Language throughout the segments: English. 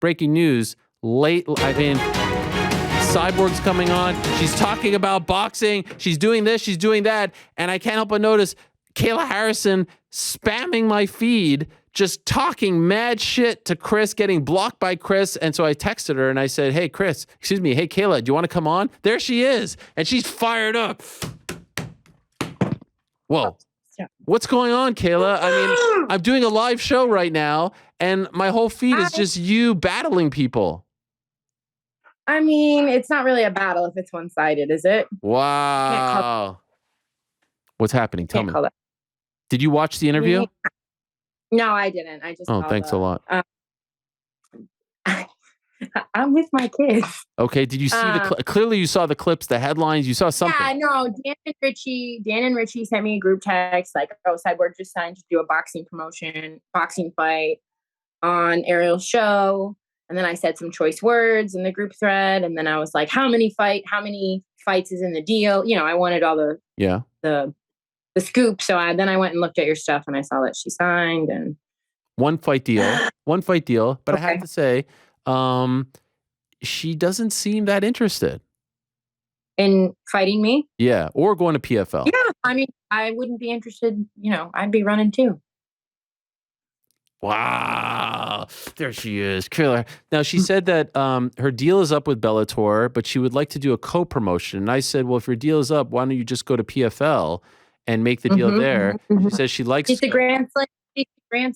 breaking news. Cyborg's coming on. She's talking about boxing. She's doing this. She's doing that. And I can't help but notice Kayla Harrison spamming my feed, just talking mad shit to Cris, getting blocked by Cris. And so I texted her and I said, hey, Kayla, do you want to come on? There she is. And she's fired up. Whoa. What's going on, Kayla? I mean, I'm doing a live show right now and my whole feed is just you battling people. I mean, it's not really a battle if it's one-sided, is it? Wow. What's happening? Tell me. Did you watch the interview? No, I didn't. I just thanks a lot. I'm with my kids. Okay. Did you see clearly you saw the clips, the headlines, you saw something. Yeah, no, Dan and Richie sent me a group text like, oh, Cyborg just signed to do a boxing fight on Ariel's show. And then I said some choice words in the group thread. And then I was like, how many fights is in the deal? You know, I wanted all the scoop. So then I went and looked at your stuff and I saw that she signed and one fight deal. But okay. I have to say, she doesn't seem that interested in fighting me. Yeah. Or going to PFL. Yeah. I mean, I wouldn't be interested. You know, I'd be running too. Wow. There she is. Killer. Now, she said that her deal is up with Bellator, but she would like to do a co-promotion. And I said, well, if your deal is up, why don't you just go to PFL and make the deal there? She says she likes... She's the Grand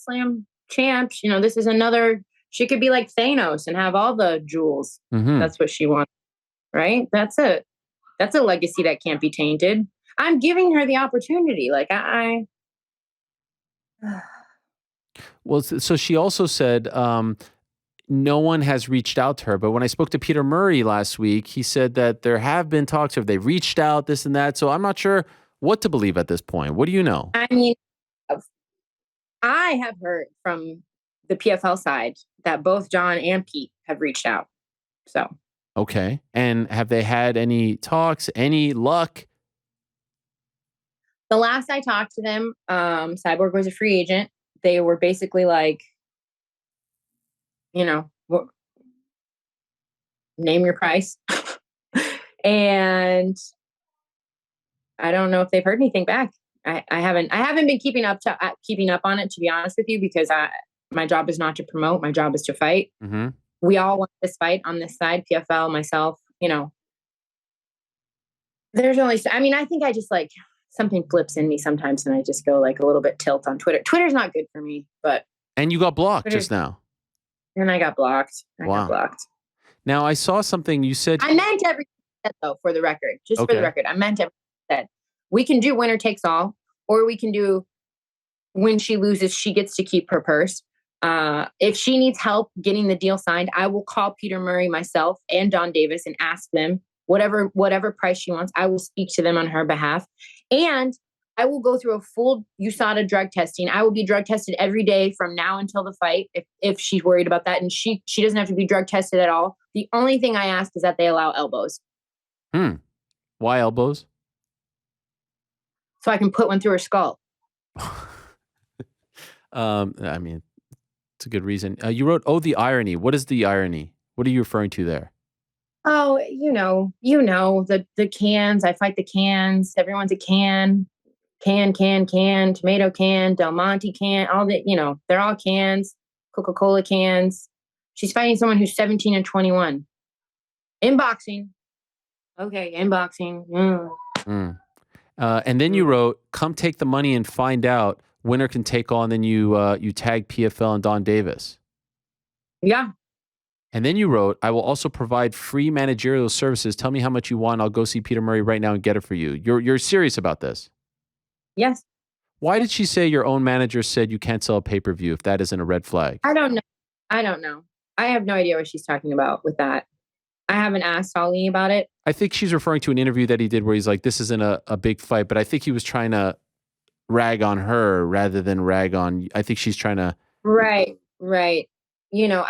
Slam champ. You know, this is another... She could be like Thanos and have all the jewels. That's what she wants, right? That's a legacy that can't be tainted. I'm giving her the opportunity. Like, Well, so she also said no one has reached out to her. But when I spoke to Peter Murray last week, he said that there have been talks of they've reached out, this and that. So I'm not sure what to believe at this point. What do you know? I mean, I have heard from the PFL side that both John and Pete have reached out. So. Okay. And have they had any talks, any luck? The last I talked to them, Cyborg was a free agent. They were basically like, you know, name your price. And I don't know if they've heard anything back. I haven't been keeping up on it, to be honest with you, because my job is not to promote. My job is to fight. We all want this fight on this side, PFL, myself, you know. I think I just like, something flips in me sometimes and I just go like a little bit tilt on Twitter. Twitter's not good for me, but... And you got blocked just now. And I got blocked. I got blocked. Now, I saw something you said... I meant everything you said, though, for the record. Just for the record. I meant everything you said. We can do winner takes all, or we can do when she loses, she gets to keep her purse. If she needs help getting the deal signed, I will call Peter Murray myself and Don Davis and ask them whatever price she wants. I will speak to them on her behalf. And I will go through a full USADA drug testing. I will be drug tested every day from now until the fight if she's worried about that. And she doesn't have to be drug tested at all. The only thing I ask is that they allow elbows. Why elbows? So I can put one through her skull. I mean, it's a good reason. You wrote, the irony. What is the irony? What are you referring to there? Oh, you know, the cans. I fight the cans. Everyone's a can, tomato can, Del Monte can, all the, you know, they're all cans, Coca-Cola cans. She's fighting someone who's 17 and 21. In boxing. Okay, in boxing. And then you wrote, come take the money and find out. Winner can take all. And then you tag PFL and Don Davis. Yeah. And then you wrote, I will also provide free managerial services. Tell me how much you want. I'll go see Peter Murray right now and get it for you. You're serious about this? Yes. Why did she say your own manager said you can't sell a pay-per-view if that isn't a red flag? I don't know. I have no idea what she's talking about with that. I haven't asked Ali about it. I think she's referring to an interview that he did where he's like, this isn't a big fight, but I think he was trying to rag on her rather than rag on... I think she's trying to... Right. You know,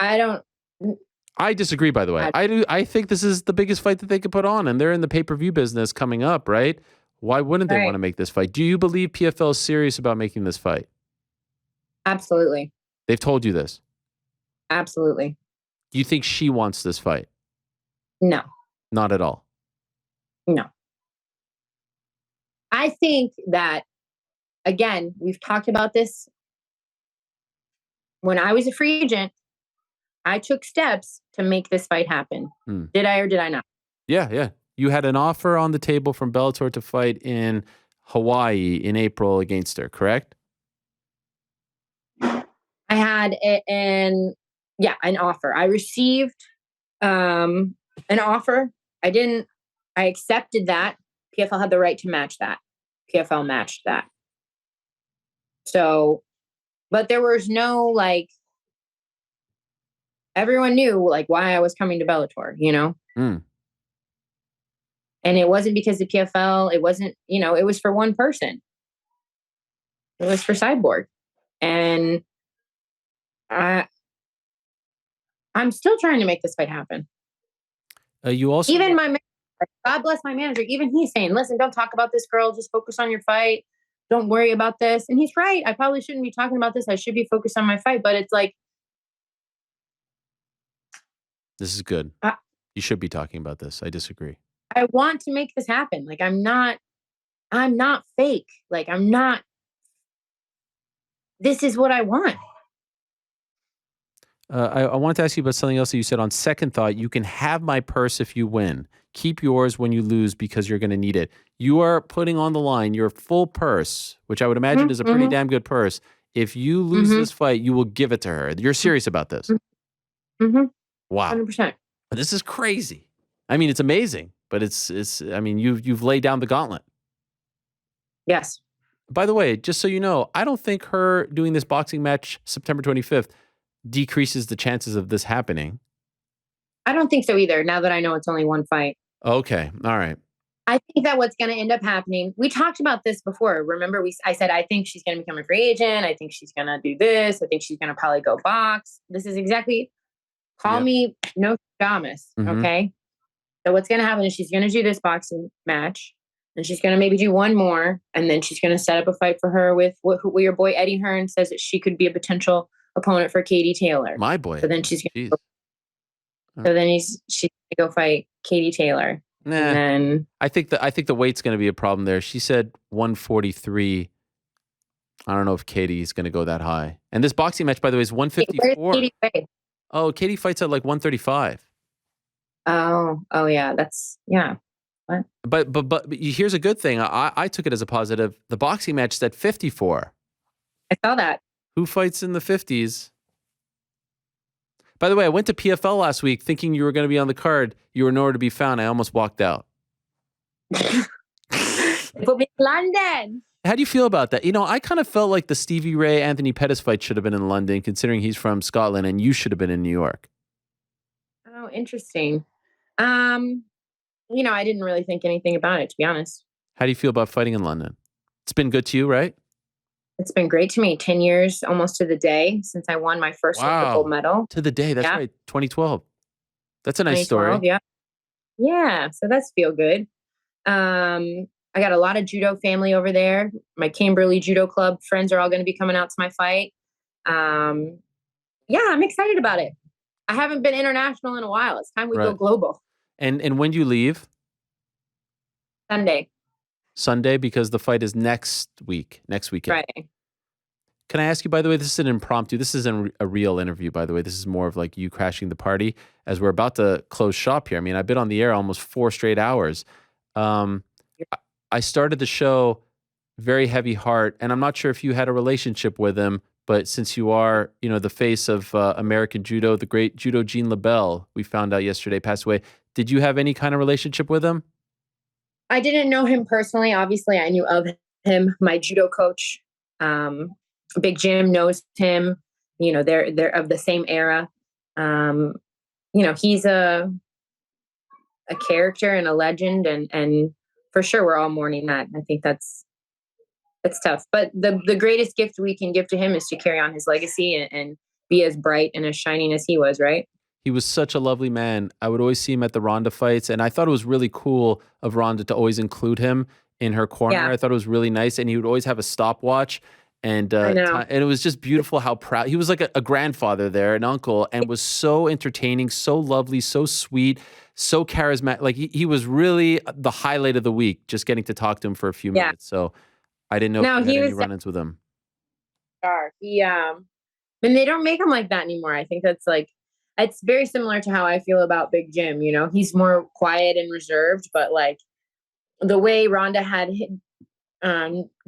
I disagree, by the way. I think this is the biggest fight that they could put on, and they're in the pay-per-view business coming up, right? Why wouldn't they want to make this fight? Do you believe PFL is serious about making this fight? Absolutely. They've told you this? Absolutely. Do you think she wants this fight? No. Not at all. No. I think that, again, we've talked about this. When I was a free agent, I took steps to make this fight happen. Did I or did I not? Yeah. You had an offer on the table from Bellator to fight in Hawaii in April against her, correct? I had an offer. I received an offer. I accepted that. PFL had the right to match that. PFL matched that. So, but there was no, like, everyone knew, like, why I was coming to Bellator, you know? And it wasn't because of PFL. It wasn't, it was for one person. It was for Cyborg. And I'm still trying to make this fight happen. You also... Even my manager, God bless my manager, even he's saying, listen, don't talk about this, girl. Just focus on your fight. Don't worry about this. And he's right. I probably shouldn't be talking about this. I should be focused on my fight. But it's like... This is good. You should be talking about this. I disagree. I want to make this happen. Like, I'm not fake. Like, this is what I want. I wanted to ask you about something else that you said. On second thought, you can have my purse if you win. Keep yours when you lose because you're going to need it. You are putting on the line your full purse, which I would imagine is a pretty damn good purse. If you lose this fight, you will give it to her. You're serious about this? Wow. 100%. This is crazy. I mean, it's amazing, but it's. I mean, you've laid down the gauntlet. Yes. By the way, just so you know, I don't think her doing this boxing match September 25th decreases the chances of this happening. I don't think so either, now that I know it's only one fight. Okay. All right. I think that what's going to end up happening, we talked about this before. Remember, I said, I think she's going to become a free agent. I think she's going to do this. I think she's going to probably go box. This is exactly, call me Nostradamus, okay? So what's going to happen is she's going to do this boxing match, and she's going to maybe do one more, and then she's going to set up a fight for her with your boy Eddie Hearn says that she could be a potential opponent for Katie Taylor. My boy. So then she's going to she's going to go fight Katie Taylor. Nah. And then I think the weight's going to be a problem there. She said 143. I don't know if Katie's going to go that high. And this boxing match, by the way, is 154. Where's Katie fight? Oh, Katie fights at like 135. Oh yeah, that's What? But here's a good thing. I took it as a positive. The boxing match is at 54. I saw that. Who fights in the 50s? By the way, I went to PFL last week thinking you were going to be on the card. You were nowhere to be found. I almost walked out. Put me in London. How do you feel about that? I kind of felt like the Stevie Ray, Anthony Pettis fight should have been in London, considering he's from Scotland, and you should have been in New York. Oh, interesting. I didn't really think anything about it, to be honest. How do you feel about fighting in London? It's been good to you, right? It's been great to me. 10 years, almost to the day, since I won my first gold medal. To the day, that's right. 2012. That's a nice story. Yeah. Yeah, so that's feel good. I got a lot of judo family over there. My Camberley Judo Club friends are all going to be coming out to my fight. I'm excited about it. I haven't been international in a while. It's time we go global. And when do you leave? Sunday, because the fight is next weekend. Friday. Can I ask you, by the way, this is an impromptu. This isn't a real interview, by the way. This is more of like you crashing the party as we're about to close shop here. I mean, I've been on the air almost 4 straight hours. I started the show very heavy heart, and I'm not sure if you had a relationship with him, but since you are, the face of American Judo, the great Judo Jean LaBelle, we found out yesterday, passed away. Did you have any kind of relationship with him? I didn't know him personally. Obviously, I knew of him. My judo coach, Big Jim, knows him. They're of the same era. He's a character and a legend, and for sure we're all mourning that. I think that's tough. But the greatest gift we can give to him is to carry on his legacy and be as bright and as shining as he was, right? He was such a lovely man. I would always see him at the Ronda fights, and I thought it was really cool of Ronda to always include him in her corner. Yeah. I thought it was really nice, and he would always have a stopwatch. And I know. and it was just beautiful how proud he was, like a grandfather there, an uncle, and was so entertaining, so lovely, so sweet, so charismatic. Like he was really the highlight of the week. Just getting to talk to him for a few Yeah. minutes. So I didn't know if No, you had he any was run-ins with him. star. And they don't make him like that anymore. I think that's like, it's very similar to how I feel about Big Jim. You know, he's more quiet and reserved, but like the way Rhonda had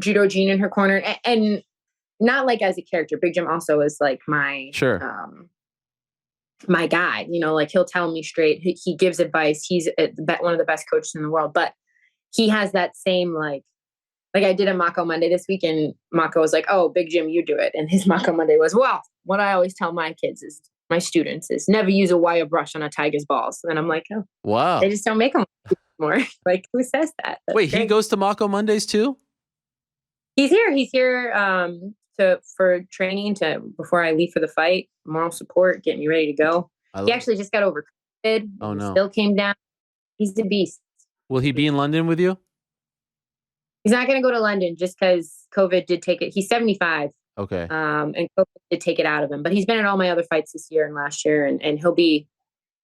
Judo Jean in her corner, and not like as a character. Big Jim also is like my my guy. You know, like he'll tell me straight. He gives advice. He's one of the best coaches in the world, but he has that same like I did a Mako Monday this week, and Mako was like, "Oh, Big Jim, you do it." And his Mako Monday was, "Well, what I always tell my kids is, my students is never use a wire brush on a tiger's balls." And I'm like, "Oh, wow, they just don't make them more." Like, who says that? That's Wait, great. he goes to Mako Mondays too? He's here. He's here for training before I leave for the fight, moral support, getting me ready to go. He actually just got over COVID. Oh no, still came down. He's a beast. Will he be in London with you? He's not going to go to London just because COVID did take it. He's 75. Okay. And COVID did take it out of him, but he's been at all my other fights this year and last year, and he'll be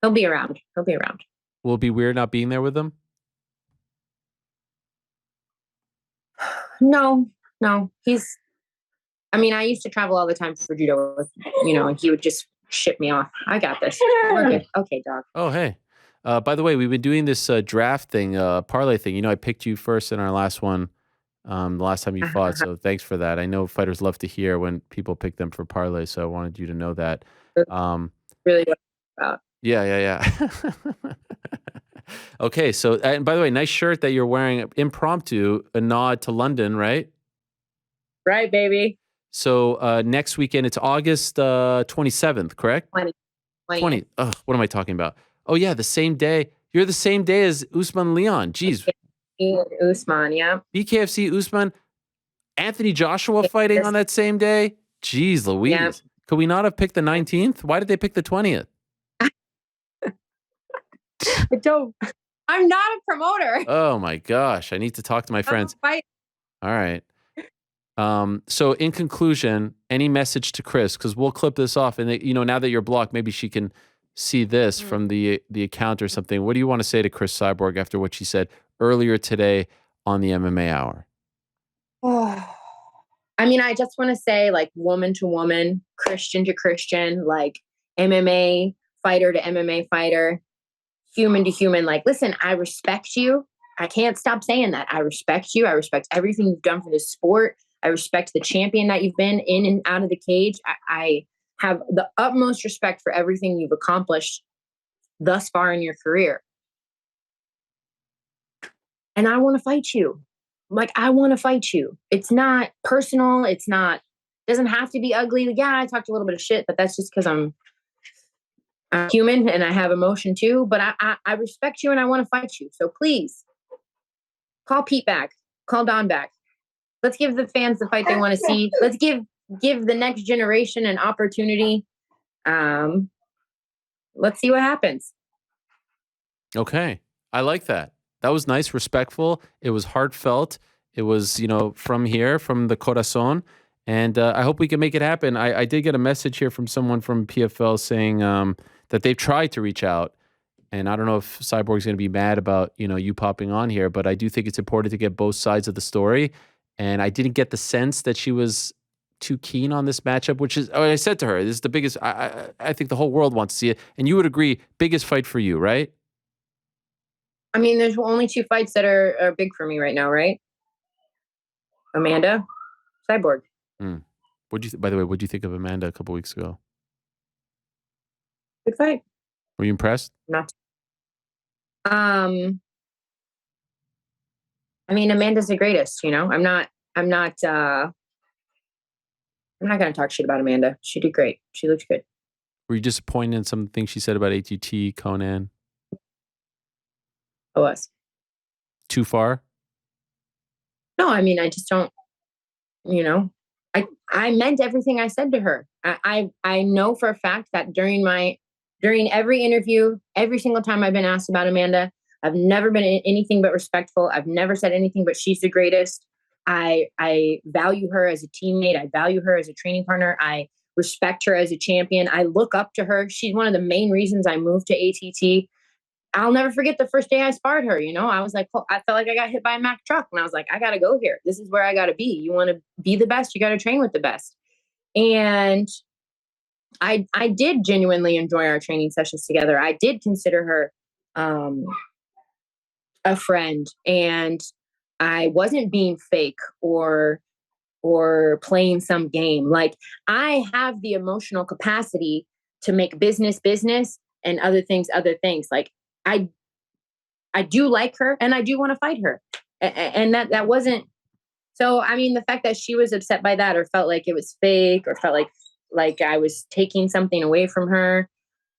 around. He'll be around. Will it be weird not being there with them? No. I mean, I used to travel all the time for judo with, and he would just ship me off. I got this. We're good. Okay, dog. Oh, hey. By the way, we've been doing this draft thing, parlay thing. I picked you first in our last one, the last time you fought. So thanks for that. I know fighters love to hear when people pick them for parlay, so I wanted you to know that. Really what it's about. Yeah. Okay, so and by the way, nice shirt that you're wearing. Impromptu, a nod to London, right? Right, baby. So next weekend, it's August 27th, correct? 20. Ugh, what am I talking about? Oh, yeah, the same day. You're the same day as Usman Leon. Jeez. Usman, yeah. BKFC, Usman, Anthony Joshua fighting on that same day? Jeez Louise. Yeah. Could we not have picked the 19th? Why did they pick the 20th? I'm not a promoter. Oh, my gosh. I need to talk to my friends. All right. So in conclusion, any message to Cris? Because we'll clip this off, and now that you're blocked, maybe she can see this from the account or something. What do you want to say to Cris Cyborg after what she said earlier today on the MMA Hour? Oh, I mean, I just want to say, like, woman to woman, Christian to Christian, like MMA fighter to MMA fighter, human to human. Like, listen, I respect you. I can't stop saying that. I respect you. I respect everything you've done for this sport. I respect the champion that you've been in and out of the cage. I have the utmost respect for everything you've accomplished thus far in your career. And I want to fight you. Like, I want to fight you. It's not personal. Doesn't have to be ugly. Like, yeah, I talked a little bit of shit, but that's just because I'm human and I have emotion too. But I respect you and I want to fight you. So please call Pete back. Call Don back. Let's give the fans the fight they want to see. Let's give the next generation an opportunity. Let's see what happens. Okay. I like that. That was nice, respectful. It was heartfelt. It was, from here, from the corazon. And I hope we can make it happen. I did get a message here from someone from PFL saying that they've tried to reach out. And I don't know if Cyborg's going to be mad about, you popping on here, but I do think it's important to get both sides of the story. And I didn't get the sense that she was too keen on this matchup, which is, I said to her, this is the biggest, I think the whole world wants to see it. And you would agree, biggest fight for you, right? I mean, there's only two fights that are big for me right now, right? Amanda, Cyborg. By the way, what'd you think of Amanda a couple weeks ago? Good fight. Were you impressed? Not. I mean, Amanda's the greatest, I'm not going to talk shit about Amanda. She did great. She looked good. Were you disappointed in some things she said about ATT, Conan? I was. Too far? No, I mean, I just don't, I meant everything I said to her. I know for a fact that during every interview, every single time I've been asked about Amanda, I've never been anything but respectful. I've never said anything but she's the greatest. I value her as a teammate. I value her as a training partner. I respect her as a champion. I look up to her. She's one of the main reasons I moved to ATT. I'll never forget the first day I sparred her. I was like, I felt like I got hit by a Mack truck, and I was like, I got to go here. This is where I got to be. You want to be the best, you got to train with the best. And I did genuinely enjoy our training sessions together. I did consider her a friend, and I wasn't being fake or playing some game. Like, I have the emotional capacity to make business and other things. Like, I do like her, and I do want to fight her. And that wasn't, so, I mean, the fact that she was upset by that, or felt like it was fake, or felt like I was taking something away from her,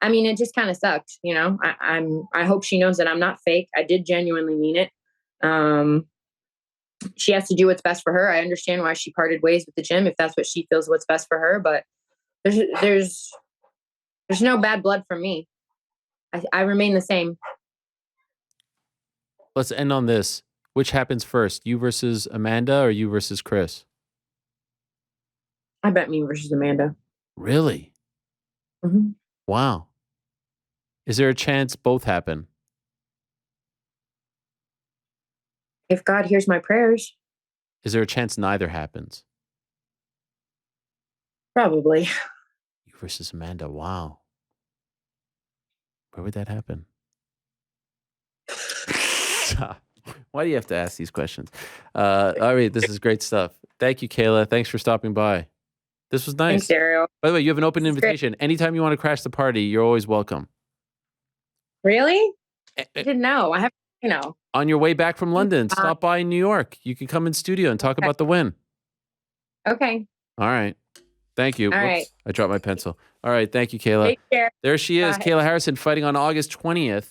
I mean, it just kind of sucked. I hope she knows that I'm not fake. I did genuinely mean it. She has to do what's best for her. I understand why she parted ways with the gym, if that's what she feels what's best for her, but there's no bad blood from me. I remain the same. Let's end on this. Which happens first, you versus Amanda or you versus Cris? I bet me versus Amanda. Really? Mm-hmm. Wow. Is there a chance both happen? If God hears my prayers. Is there a chance neither happens? Probably. You versus Amanda. Wow. Where would that happen? Why do you have to ask these questions? All right, this is great stuff. Thank you, Kayla. Thanks for stopping by. This was nice. Thanks, Ariel. By the way, you have an open invitation. Anytime you want to crash the party, you're always welcome. Really? I didn't know. I have, On your way back from London, stop by in New York. You can come in studio and talk about the win. Okay. All right. Thank you. All right. I dropped my pencil. All right. Thank you, Kayla. Take care. There she is, Bye. Kayla Harrison, fighting on August 20th.